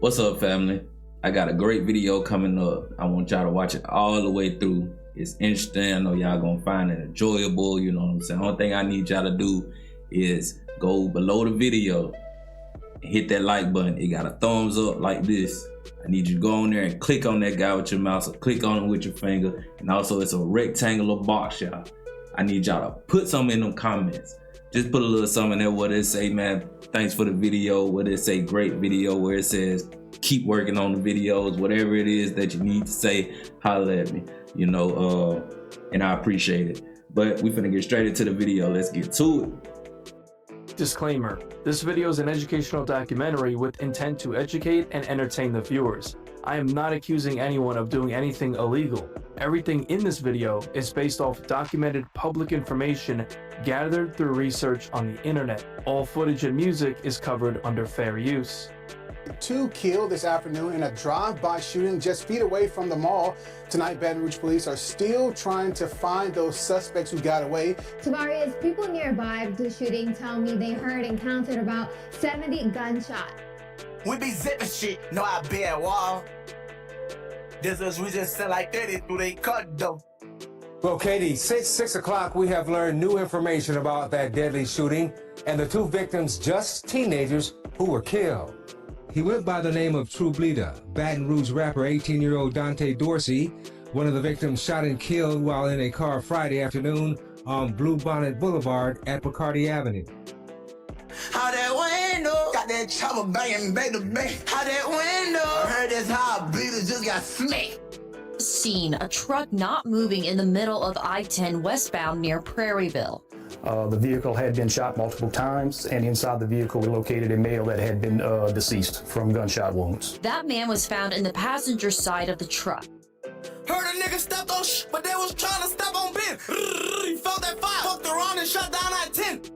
What's up, family? I got a great video coming up. I want y'all to watch it all the way through. It's interesting. I know y'all gonna find it enjoyable. You know what I'm saying? Only thing I need y'all to do is go below the video and hit that like button. It got a thumbs up like this. I need you to go on there and click on that guy with your mouse, or click on him with your finger. And also, it's a rectangular box, y'all. I need y'all to put something in them comments. Just put a little something there where it say, man, thanks for the video, where it say great video, where it says keep working on the videos, whatever it is that you need to say, holler at me, you know, and I appreciate it. But we finna get straight into the video. Let's get to it. Disclaimer: this video is an educational documentary with intent to educate and entertain the viewers. I am not accusing anyone of doing anything illegal. Everything in this video is based off documented public information gathered through research on the internet. All footage and music is covered under fair use. 2 killed this afternoon in a drive-by shooting just feet away from the mall. Tonight, Baton Rouge police are still trying to find those suspects who got away. Tavarius, people nearby the shooting tell me they heard and counted about 70 gunshots. We be zipping shit, no I be at wall. This is we just sell like 30 through they cut though. Well, Katie, since 6 o'clock, we have learned new information about that deadly shooting and the 2 victims, just teenagers, who were killed. He went by the name of True Bleedas, Baton Rouge rapper 18-year-old Dante Dorsey, one of the victims shot and killed while in a car Friday afternoon on Blue Bonnet Boulevard at Bacardi Avenue. How that window got that chopper banging, baby, bang. How that window I heard that's how Bleedas just got smacked. Seen a truck not moving in the middle of I-10 westbound near Prairieville. The vehicle had been shot multiple times, and inside the vehicle we located a male that had been deceased from gunshot wounds. That man was found in the passenger side of the truck. Heard a nigga stepped on but they was trying to step on Ben. He felt that fire, fucked around and shut down I-10.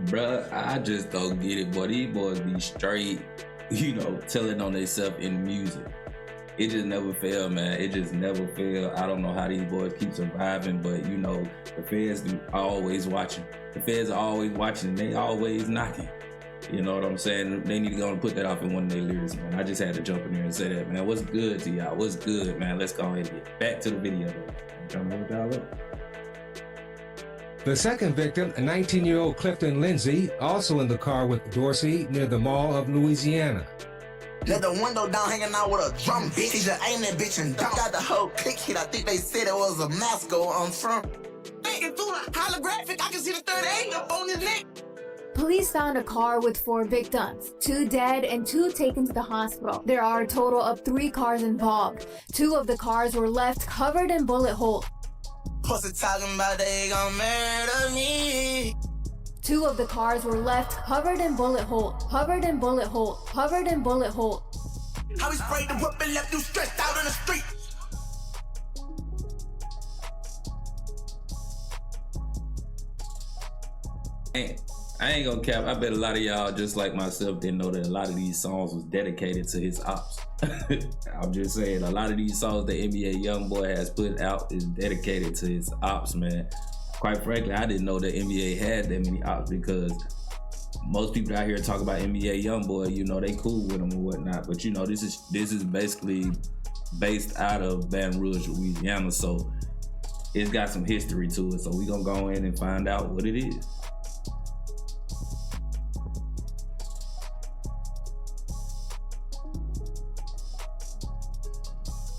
Bruh, I just don't get it, boy. These boys be straight, you know, telling on themselves in music. It just never fail, man. It just never fail. I don't know how these boys keep surviving, but you know, the feds are always watching. The feds are always watching, and they always knocking. You know what I'm saying? They need to go and put that off in one of their lyrics, man. I just had to jump in here and say that, man. What's good to y'all? What's good, man? Let's go ahead and get back to the video. I'm trying to hold y'all up. The second victim, a 19-year-old Clifton Lindsay, also in the car with Dorsey near the Mall of Louisiana. Let the window down, hanging out with a drum bitch. He just aimed that bitch and got the whole click hit. I think they said it was a Masco on front. Thinking through the holographic, I can see the 38 up on his neck. Police found a car with 4 victims, 2 dead and 2 taken to the hospital. There are a total of 3 cars involved. 2 of the cars were left covered in bullet holes. Pussy talking about they gon' murder me. 2 of the cars were left covered in bullet holes, covered in bullet holes, covered in bullet holes. How we sprayed the whip and left you stretched out in the street. I ain't gonna cap. I bet a lot of y'all, just like myself, didn't know that a lot of these songs was dedicated to his ops. I'm just saying, a lot of these songs that NBA Youngboy has put out is dedicated to his ops, man. Quite frankly, I didn't know that NBA had that many ops, because most people out here talk about NBA Youngboy, you know, they cool with him and whatnot. But you know, this is basically based out of Baton Rouge, Louisiana, so it's got some history to it. So we gonna go in and find out what it is.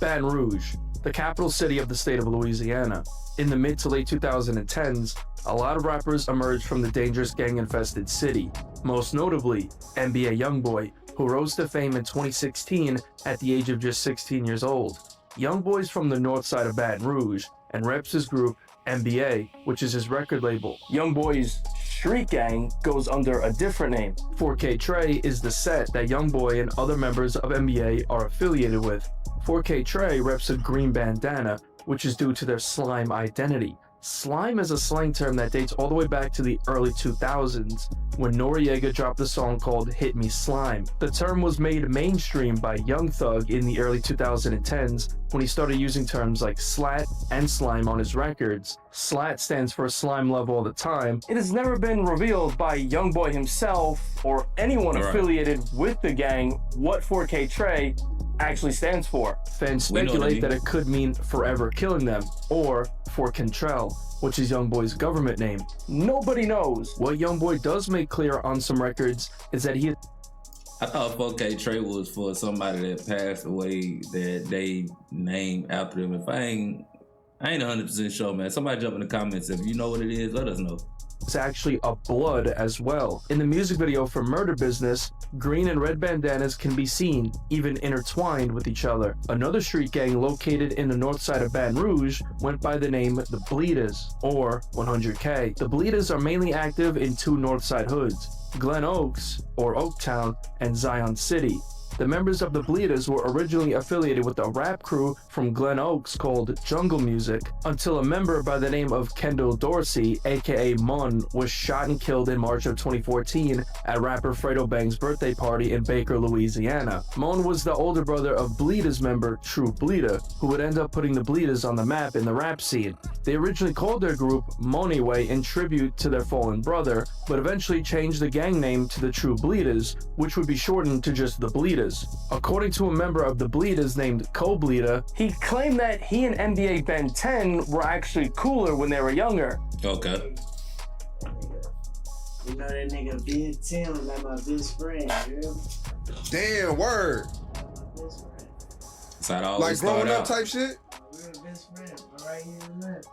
Baton Rouge, the capital city of the state of Louisiana. In the mid to late 2010s, a lot of rappers emerged from the dangerous gang-infested city, most notably NBA Youngboy, who rose to fame in 2016 at the age of just 16 years old. Youngboy's from the north side of Baton Rouge and reps his group NBA, which is his record label. Youngboy's street gang goes under a different name. 4K Trey is the set that Youngboy and other members of NBA are affiliated with. 4K Trey reps a green bandana, which is due to their slime identity. Slime is a slang term that dates all the way back to the early 2000s, when Noriega dropped a song called Hit Me Slime. The term was made mainstream by Young Thug in the early 2010s when he started using terms like slat and slime on his records. Slat stands for slime love all the time. It has never been revealed by Youngboy himself or anyone affiliated with the gang what 4K Trey actually stands for. Fans speculate that it could mean forever killing them, or for Cantrell, which is Youngboy's government name. Nobody knows. What Youngboy does make clear on some records is that he... I thought 4K Trey was for somebody that passed away that they named after him. If I ain't 100% sure, man. Somebody jump in the comments. If you know what it is, let us know. It's actually a blood as well. In the music video for Murder Business, green and red bandanas can be seen, even intertwined with each other. Another street gang located in the north side of Baton Rouge went by the name the Bleedas, or 100K. The Bleedas are mainly active in two north side hoods, Glen Oaks, or Oaktown, and Zion City. The members of the Bleedas were originally affiliated with a rap crew from Glen Oaks called Jungle Music, until a member by the name of Kendall Dorsey, aka Mun, was shot and killed in March of 2014 at rapper Fredo Bang's birthday party in Baker, Louisiana. Mun was the older brother of Bleedas member True Bleeda, who would end up putting the Bleedas on the map in the rap scene. They originally called their group Moneyway in tribute to their fallen brother, but eventually changed the gang name to the True Bleedas, which would be shortened to just the Bleedas. According to a member of the Bleedas named Co-Bleeda, he claimed that he and NBA Ben 10 were actually cooler when they were younger. Okay. You know that nigga Ben 10 was like my best friend, girl. Damn, word. My best friend. That's how it always Like growing up out. type shit? Real best friend, right here in the left.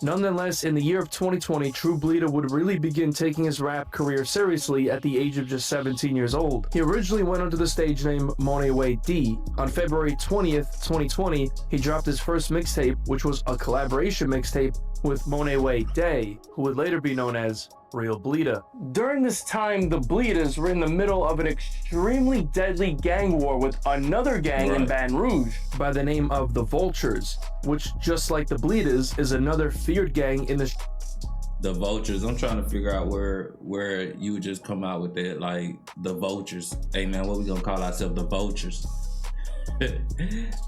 Nonetheless, in the year of 2020, True Bleeda would really begin taking his rap career seriously at the age of just 17 years old. He originally went under the stage name Moneyway D. On February 20th, 2020, he dropped his first mixtape, which was a collaboration mixtape with Moneyway Day, who would later be known as Real Bleeda. During this time, the Bleedas were in the middle of an extremely deadly gang war with another gang in Baton Rouge by the name of the Vultures, which, just like the Bleedas, is another feared gang in the Vultures. I'm trying to figure out where you would just come out with that, like the Vultures. Hey man, what we gonna call ourselves? The Vultures.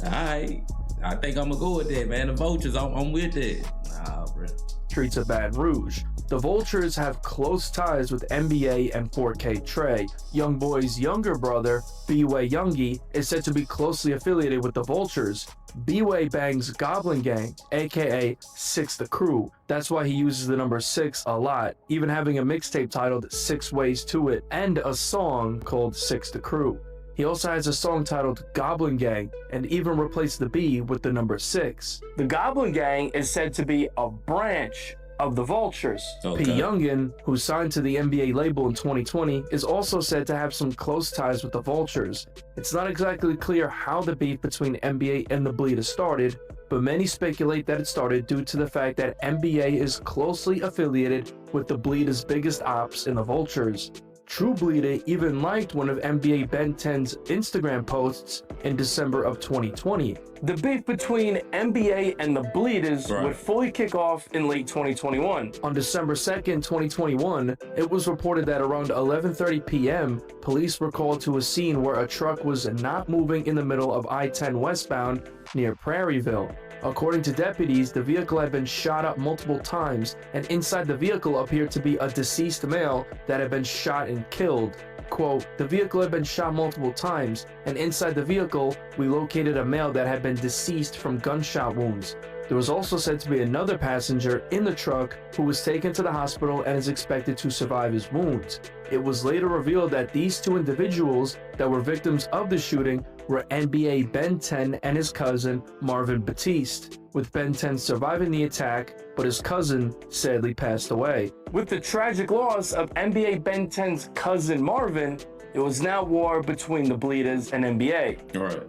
Alright, I think I'm gonna go with that, man. The Vultures. I'm with it. Nah, bro. Streets of Baton Rouge. The Vultures have close ties with NBA and 4K Trey. Youngboy's younger brother, B-Way Youngie, is said to be closely affiliated with the Vultures. B-Way bangs Goblin Gang, aka Six the Crew. That's why he uses the number 6 a lot, even having a mixtape titled 6 Ways to It, and a song called Six the Crew. He also has a song titled Goblin Gang, and even replaced the B with the number 6. The Goblin Gang is said to be a branch of the Vultures. Okay. P. Youngin, who signed to the NBA label in 2020, is also said to have some close ties with the Vultures. It's not exactly clear how the beef between NBA and the Bleedas started, but many speculate that it started due to the fact that NBA is closely affiliated with the Bleedas' biggest ops in the Vultures. True Bleeda even liked one of NBA Ben 10's Instagram posts in December of 2020. The beef between NBA and the Bleedas would fully kick off in late 2021. On December 2nd, 2021, it was reported that around 11:30 p.m., police were called to a scene where a truck was not moving in the middle of I-10 westbound near Prairieville. According to deputies, the vehicle had been shot up multiple times, and inside the vehicle appeared to be a deceased male that had been shot and killed. Quote, the vehicle had been shot multiple times, and inside the vehicle, we located a male that had been deceased from gunshot wounds. There was also said to be another passenger in the truck who was taken to the hospital and is expected to survive his wounds. It was later revealed that these two individuals that were victims of the shooting were NBA Ben 10 and his cousin Marvin Batiste, with Ben 10 surviving the attack, but his cousin sadly passed away. With the tragic loss of NBA Ben 10's cousin Marvin, it was now war between the Bleedas and NBA. All right.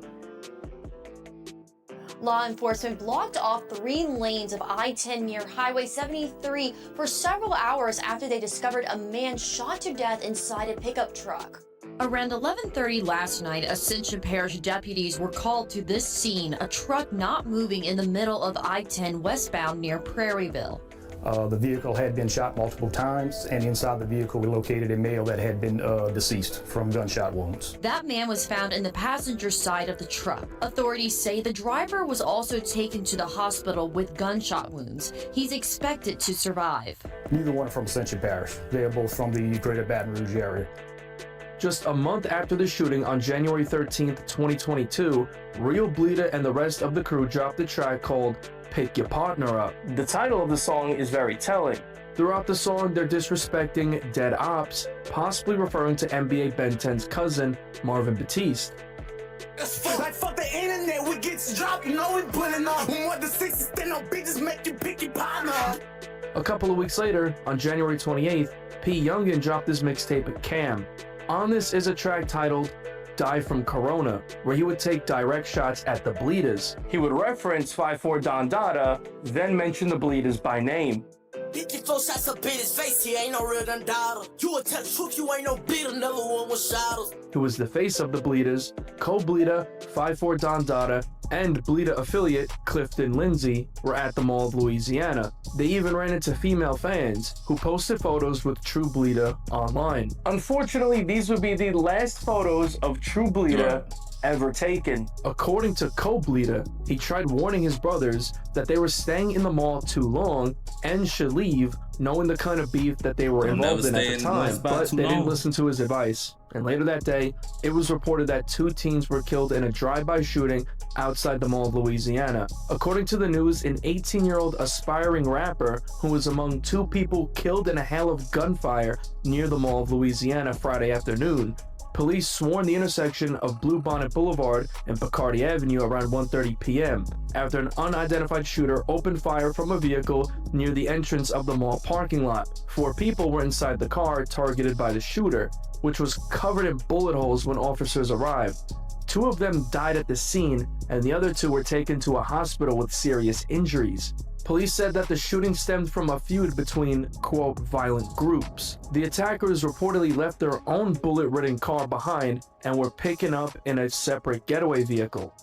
Law enforcement blocked off 3 lanes of I-10 near Highway 73 for several hours after they discovered a man shot to death inside a pickup truck. Around 11:30 last night, Ascension Parish deputies were called to this scene, a truck not moving in the middle of I-10 westbound near Prairieville. The vehicle had been shot multiple times, and inside the vehicle we located a male that had been deceased from gunshot wounds. That man was found in the passenger side of the truck. Authorities say the driver was also taken to the hospital with gunshot wounds. He's expected to survive. Neither one are from Ascension Parish. They are both from the greater Baton Rouge area. Just a month after the shooting on January 13th, 2022, Real Bleeda and the rest of the crew dropped a track called Pick Your Partner Up. The title of the song is very telling. Throughout the song, they're disrespecting dead ops, possibly referring to NBA Ben 10's cousin, Marvin Batiste. Like fuck the internet, we get dropped, you know we pulling up. What the 6 stand on bitches make you pick your partner up. A couple of weeks later, on January 28th, P. Youngin dropped his mixtape Cam. On this is a track titled Die From Corona, where he would take direct shots at the Bleedas. He would reference 5'4" Don Dada, then mention the Bleedas by name. He get 4 shots up in his face, he ain't no real Don Dada. You will tell the truth, you ain't no beat, another one with shadows. Who was the face of the Bleedas, co-Bleeda, 5'4" Don Dada, and Bleeda affiliate Clifton Lindsay were at the Mall of Louisiana. They even ran into female fans who posted photos with True Bleeda online. Unfortunately, these would be the last photos of True Bleeda ever taken. According to co-Bleeda, he tried warning his brothers that they were staying in the mall too long and should leave, knowing the kind of beef that they were involved in at the time, but they didn't listen to his advice. And later that day, it was reported that 2 teens were killed in a drive-by shooting outside the Mall of Louisiana. According to the news, an 18-year-old aspiring rapper who was among 2 people killed in a hail of gunfire near the Mall of Louisiana Friday afternoon. Police swarmed the intersection of Bluebonnet Boulevard and Picardy Avenue around 1:30 p.m. after an unidentified shooter opened fire from a vehicle near the entrance of the mall parking lot. 4 people were inside the car targeted by the shooter, which was covered in bullet holes when officers arrived. 2 of them died at the scene, and the other 2 were taken to a hospital with serious injuries. Police said that the shooting stemmed from a feud between, quote, violent groups. The attackers reportedly left their own bullet-ridden car behind and were picking up in a separate getaway vehicle.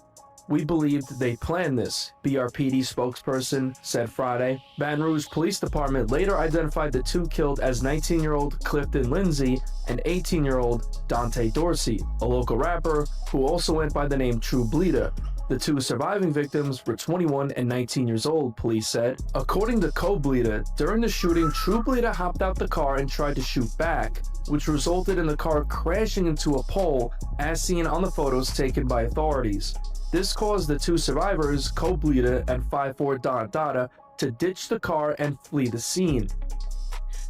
We believed they planned this, BRPD spokesperson said Friday. Baton Rouge Police Department later identified the 2 killed as 19-year-old Clifton Lindsay and 18-year-old Dante Dorsey, a local rapper who also went by the name True Bleeda. The 2 surviving victims were 21 and 19 years old, police said. According to co-Bleeda, during the shooting, True Bleeda hopped out the car and tried to shoot back, which resulted in the car crashing into a pole, as seen on the photos taken by authorities. This caused the 2 survivors, co-Bleeda and 5'4" Don Dada, to ditch the car and flee the scene.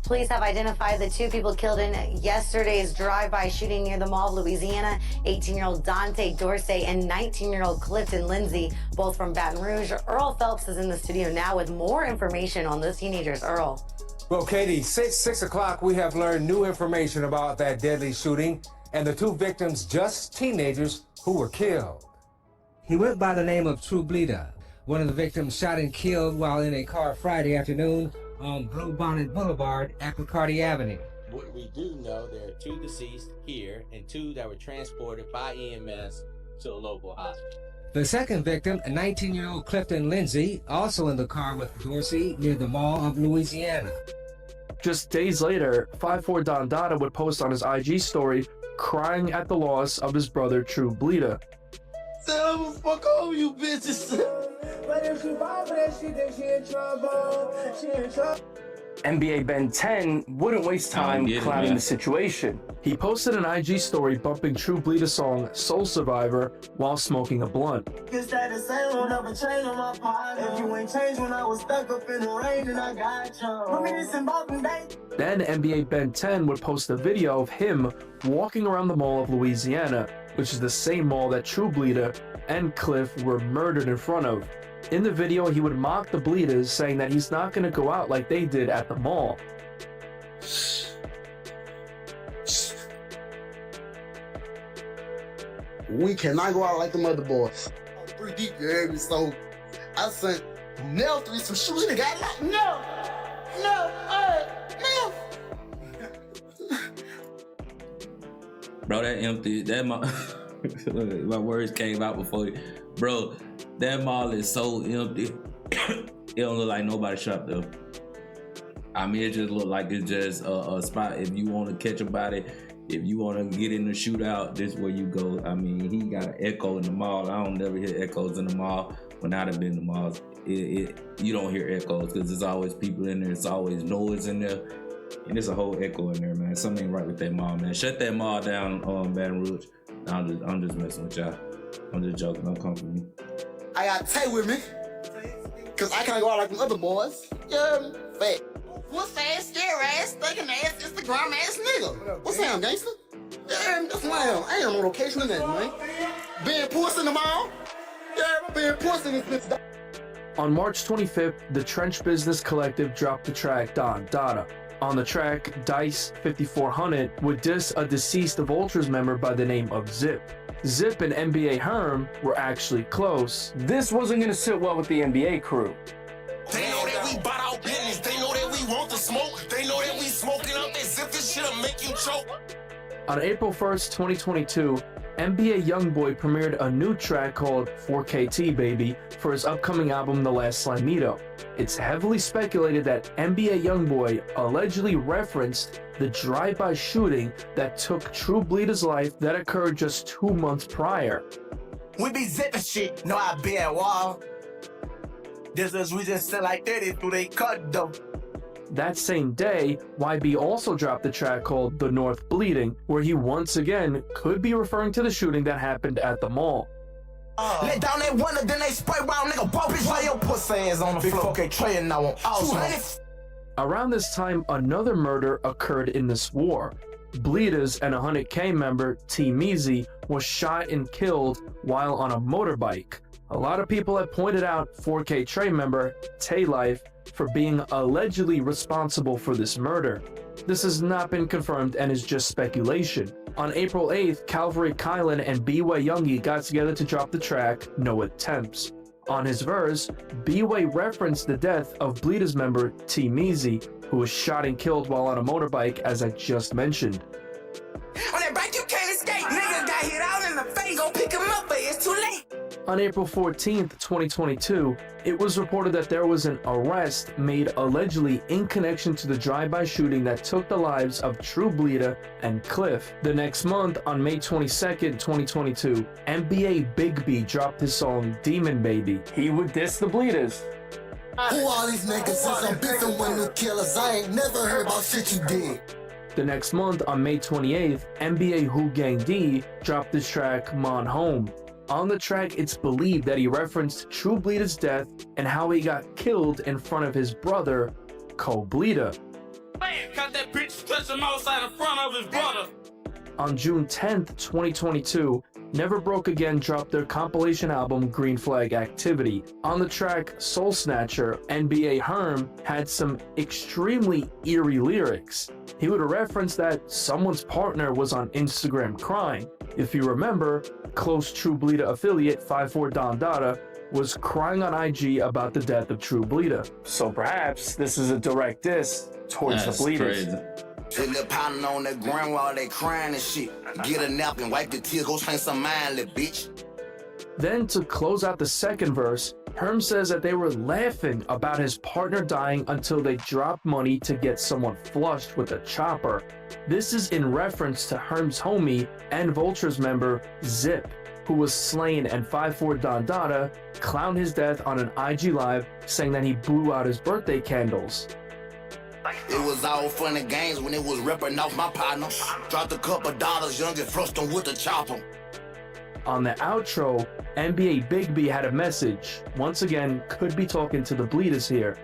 Police have identified the 2 people killed in yesterday's drive-by shooting near the Mall of Louisiana, 18-year-old Dante Dorsey and 19-year-old Clifton Lindsay, both from Baton Rouge. Earl Phelps is in the studio now with more information on those teenagers. Earl. Well, Katie, since 6 o'clock, we have learned new information about that deadly shooting and the 2 victims, just teenagers, who were killed. He went by the name of True Bleeda. One of the victims shot and killed while in a car Friday afternoon on Bluebonnet Boulevard at Picardy Avenue. What we do know, there are 2 deceased here and 2 that were transported by EMS to a local hospital. The second victim, a 19-year-old Clifton Lindsay, also in the car with Dorsey near the Mall of Louisiana. Just days later, 5'4" Don Dada would post on his IG story crying at the loss of his brother True Bleeda. Tell them fuck all you bitches. But if she buy for that shit, then she in trouble. She in trouble. NBA Ben 10 wouldn't waste time clouding the situation. He posted an IG story bumping True Bleeda's song Soul Survivor while smoking a blunt. It's that the same one of a chain on my partner. If you ain't changed when I was stuck up in the rain, and I got you. Put me this in Baton Day. Then NBA Ben 10 would post a video of him walking around the Mall of Louisiana, which is the same mall that True Bleeda and Cliff were murdered in front of. In the video, he would mock the Bleedas, saying that he's not going to go out like they did at the mall. We cannot go out like the mother boys. 3 deep, you hear me? So I sent Nell 3 some shoes. They got like no, Bro, that empty, that mall, my words came out before. Bro, that mall is so empty. It don't look like nobody shopped there. I mean, it just look like it's just a spot. If you want to catch a body, if you want to get in the shootout, this is where you go. I mean, he got an echo in the mall. I don't never hear echoes in the mall. When I've been in the malls, you don't hear echoes because there's always people in there. It's always noise in there. And there's a whole echo in there, man. Something ain't right with that mall, man. Shut that mall down, Baton Rouge. I'm just messing with y'all. I'm just joking. Don't come for me. I got Tay with me. Cause I can't go out like the other boys. Yeah, fat. What's ass, scary ass, stinking ass, Instagram ass nigga? What's up, gangster? Yeah, that's why I ain't on no location or nothing, man. Being pussy in the mall? Yeah, being pussy in this bitch. On March 25th, the Trench Business Collective dropped the track Don Dada. On the track, Dice 5400 would diss a deceased Vultures member by the name of Zip. Zip and NBA Herm were actually close. This wasn't gonna sit well with the NBA crew. They know that we bought our business, they know that we want the smoke, they know that we smoking up that Zip, this shit'll make you choke. On April 1st, 2022, NBA Youngboy premiered a new track called 4KT Baby for his upcoming album The Last Slimito. It's heavily speculated that NBA Youngboy allegedly referenced the drive-by shooting that took True Bleedas' life that occurred just 2 months prior. We be zipping shit, know I be at war. This is we just sell like 30 through they cut though. That same day, YB also dropped the track called The North Bleeding, where he once again could be referring to the shooting that happened at the mall. Let down that window, then they spray round, nigga, bump bitch, why your pussy ass on the floor? Big 4K train now on all. Around this time, another murder occurred in this war. Bleedas and a 100K member, T Meezy, was shot and killed while on a motorbike. A lot of people have pointed out 4K train member, Tay Life, for being allegedly responsible for this murder. This has not been confirmed and is just speculation. On April 8th, Calvary Kylan and B-Way Youngie got together to drop the track No Attempts. On his verse, B-Way referenced the death of Bleedas member T Meezy, who was shot and killed while on a motorbike, as I just mentioned. On that bike you can't escape, nigga got hit out in the face, go pick him up, but it's too late. On April 14th, 2022, it was reported that there was an arrest made allegedly in connection to the drive-by shooting that took the lives of True Bleeda and Cliff. The next month, on May 22nd, 2022, NBA Big B dropped his song Demon Baby. He would diss the Bleedas. Who all these niggas is I'm beefing with new killers? I ain't never heard about shit you did. The next month, on May 28th, NBA Who Gang D dropped this track Mon Home. On the track, it's believed that he referenced True Bleeda's death and how he got killed in front of his brother, Co Bleeda. Man, cut that bitch, stretch him outside in front of his brother. On June 10th, 2022, Never Broke Again dropped their compilation album Green Flag Activity. On the track Soul Snatcher, NBA Herm had some extremely eerie lyrics. He would reference that someone's partner was on Instagram crying. If you remember, close True Bleeda affiliate 54 Don Dada was crying on IG about the death of True Bleeda. So perhaps this is a direct diss towards the Bleedas. They little pounding on that ground while they crying and shit. Get a nap and wipe the tears, go train some mind, little bitch. Then to close out the second verse, Herm says that they were laughing about his partner dying until they dropped money to get someone flushed with a chopper. This is in reference to Herm's homie and Vultures member Zip, who was slain, and 54 Don Dada clowned his death on an IG live, saying that he blew out his birthday candles. It was all fun and games when it was ripping off my partner. Dropped a couple dollars, young and thrust him with the chopper. On the outro, NBA Big B had a message. Once again, could be talking to the Bleedas here.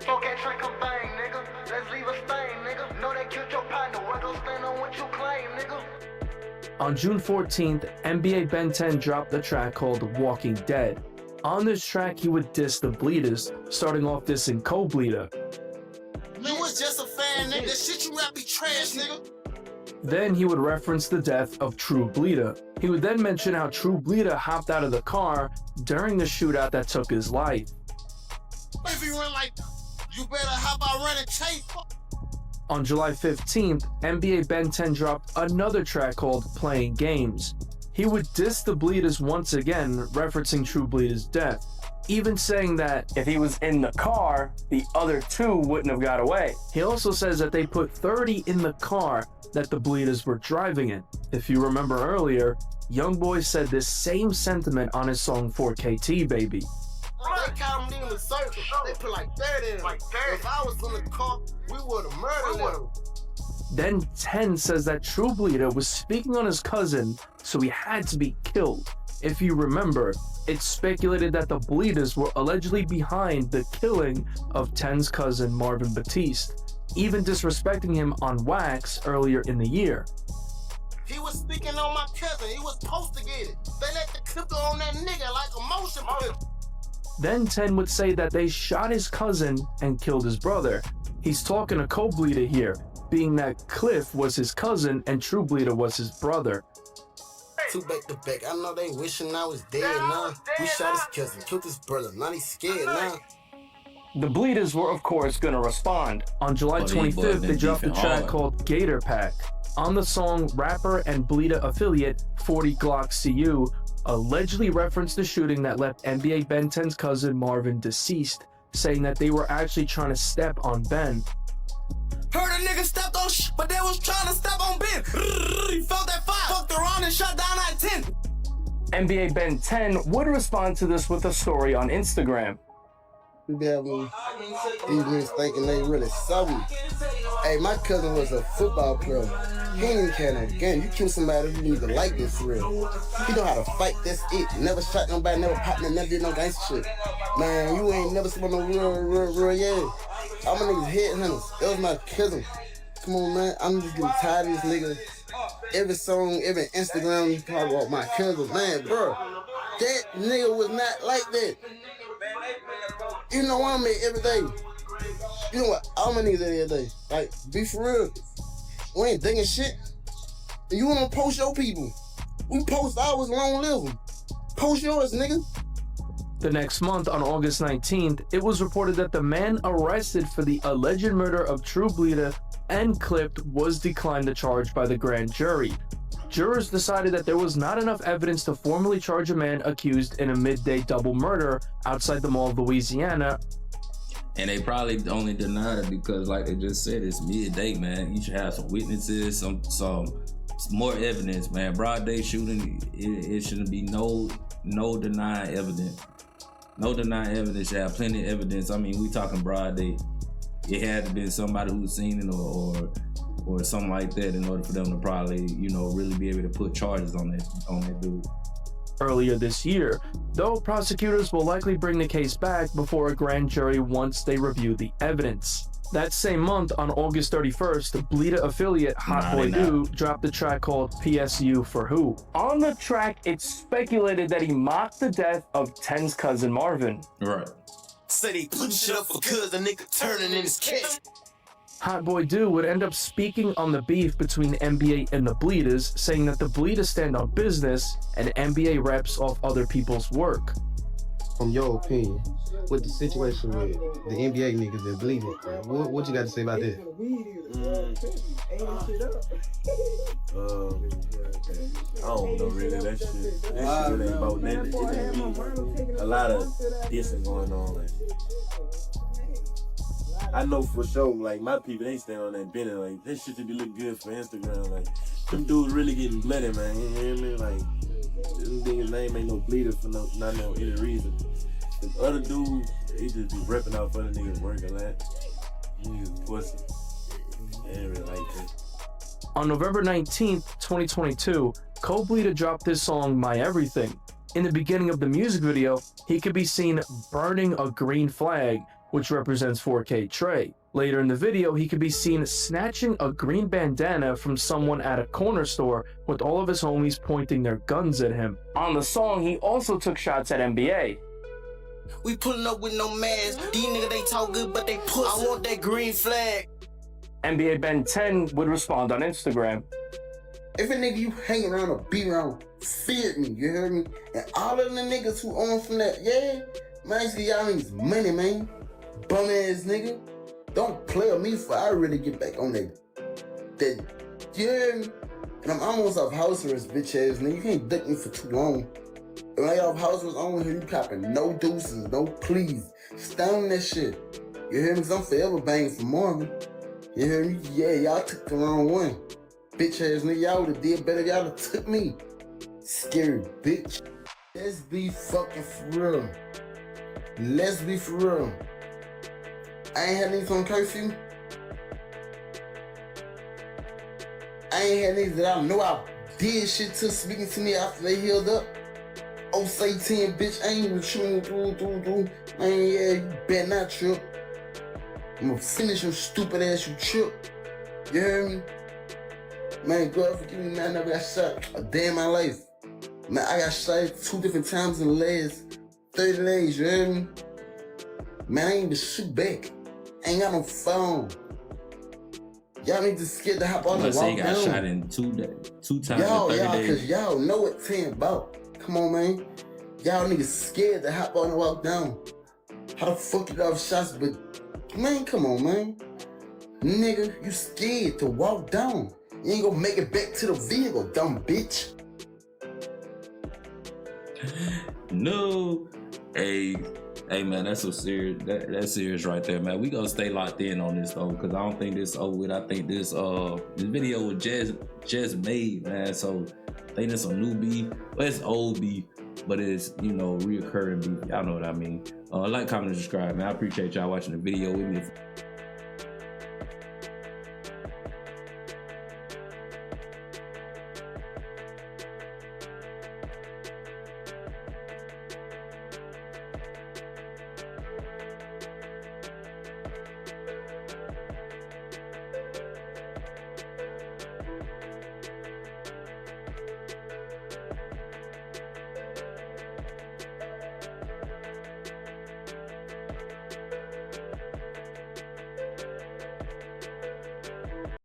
Okay, drink a thing, nigga. Let's leave a stain, nigga. Know they killed your partner. What don't stand on what you claim, nigga. On June 14th, NBA Ben 10 dropped a track called Walking Dead. On this track, he would diss the Bleedas, starting off dissing Co Bleeda. You was just a fan, nigga. That shit you rap be trash, nigga. Then he would reference the death of True Bleeda. He would then mention how True Bleeda hopped out of the car during the shootout that took his life. If you run like, you better hop out, run and chase. On July 15th, NBA Ben 10 dropped another track called Playing Games. He would diss the Bleedas once again, referencing True Bleedas' death, even saying that if he was in the car, the other two wouldn't have got away. He also says that they put 30 in the car that the Bleedas were driving in. If you remember earlier, Youngboy said this same sentiment on his song 4KT Baby. They count them in the circle. They put like 30 in them. If I was in the car, we would have murdered them. Then 10 says that True Bleeda was speaking on his cousin, so he had to be killed. If you remember, it's speculated that the Bleedas were allegedly behind the killing of 10's cousin Marvin Batiste, even disrespecting him on wax earlier in the year. He was speaking on my cousin. He was supposed to get it. They let the clip go on that nigga like a motion picture. Then 10 would say that they shot his cousin and killed his brother. He's talking to Co-Bleeda here, being that Cliff was his cousin and True Bleeda was his brother. Two back to back. I know they wishing I was dead now. We shot his cousin, killed his brother. Now he's scared now. The Bleedas were, of course, gonna respond. On July 25th, they dropped a track called Gator Pack. On the song, rapper and Bleeda affiliate 40 Glock CU allegedly referenced the shooting that left NBA Ben 10's cousin Marvin deceased, saying that they were actually trying to step on Ben. Heard a nigga stepped on but they was trying to step on Ben. He felt that fire, fucked around and shut down I-10. NBA Ben 10 would respond to this with a story on Instagram. These niggas thinking they really saw me. Hey, my cousin was a football player. He ain't even carrying that gun. You kill somebody who need to like this for real. He know how to fight, that's it. Never shot nobody, never popped, never did no gangster shit. Man, you ain't never seen no real, yeah. All my niggas headhunters. That was my cousin. Come on, man. I'm just getting tired of this nigga. Every song, every Instagram, you talk about my cousin. Man, bro, that nigga was not like that. You know what I mean? Every day. You know what? All my niggas every day. Like, be for real. We ain't thinking shit. You wanna post your people. We post ours, long live them. Post yours, nigga. The next month, on August 19th, it was reported that the man arrested for the alleged murder of True Bleeda and Clipped was declined the charge by the grand jury. Jurors decided that there was not enough evidence to formally charge a man accused in a midday double murder outside the Mall of Louisiana. And they probably only denied it because, like they just said, it's midday, man. You should have some witnesses, some more evidence, man. Broad day shooting, it shouldn't be no denying evidence. No denying evidence. You have plenty of evidence. I mean, we talking broad day. It had to be somebody who's seen it or something like that in order for them to probably, really be able to put charges on that dude. Earlier this year, though prosecutors will likely bring the case back before a grand jury once they review the evidence. That same month, on August 31st, the Bleeda affiliate Hot Boy Do dropped a track called PSU for Who. On the track, it's speculated that he mocked the death of 10's cousin Marvin. Right. Say they putting shit up for cuz the nigga turning in his cat. Hot Boy Do would end up speaking on the beef between NBA and the Bleedas, saying that the Bleedas stand on business and NBA reps off other people's work. From your opinion, with the situation with the NBA niggas and Bleedas, what you got to say about that? I don't know really that shit. That shit really ain't about nothing. It just be a lot of dissing going on. Like, I know for sure, like, my people, they stand on that Bennett. Like, that shit should be looking good for Instagram. Like, them dudes really getting bloody, man. You hear me? Like, them niggas' name ain't no Bleeder for not no any reason. The other dudes, they just be repping out for the niggas working that. Niggas pussy. They ain't really like that. On November 19th, 2022, Co-Bleeda dropped his song My Everything. In the beginning of the music video, he could be seen burning a green flag, which represents 4K Trey. Later in the video, he could be seen snatching a green bandana from someone at a corner store with all of his homies pointing their guns at him. On the song, he also took shots at NBA. We pulling up with no mask. These niggas, they talk good, but they pussy. I want that green flag. NBA Ben 10 would respond on Instagram. If a nigga you hang around or be around, fear me, you hear me? And all of the niggas who on from that, yeah, man, see y'all niggas money, man. Bum ass nigga. don't play with me before I really get back on that. Yeah. And I'm almost off house arrest, bitch ass nigga. You can't duck me for too long. When I off house arrest on here, you copping no deuces, no please. Stay on that shit. You hear me? Cause I'm forever banging for Morgan. You hear me? Yeah, y'all took the wrong one. Bitch ass nigga, y'all would've did better if y'all would've took me. Scary bitch. Let's be fucking for real. Let's be for real. I ain't had niggas on curfew. I ain't had niggas that I know I did shit to speaking to me after they healed up. Oh, say 10, bitch, I ain't even true. Man, yeah, you better not trip. I'm gonna finish your stupid ass, you trip. You hear me? Man, God forgive me, man, I never got shot a day in my life. Man, I got shot 2 different times in the last 30 days, you hear me? Man, I ain't even shoot back. I ain't got no phone. Y'all need to scared to hop on the walk down. You got shot in 2 times y'all, in 30 days. Cause y'all know what 10 about. Come on, man. Y'all niggas scared to hop on and walk down. How the fuck you got shots, but man, come on, man. Nigga, you scared to walk down. You ain't gonna make it back to the vehicle, dumb bitch. No. Hey man, that's so serious. That's serious right there, man. We gonna stay locked in on this though, cause I don't think this over with. I think this video was just made, man. So I think it's some new beef. Well, it's old beef, but it's, you know, reoccurring beef. Y'all know what I mean. Like, comment, and subscribe, man. I appreciate y'all watching the video with me.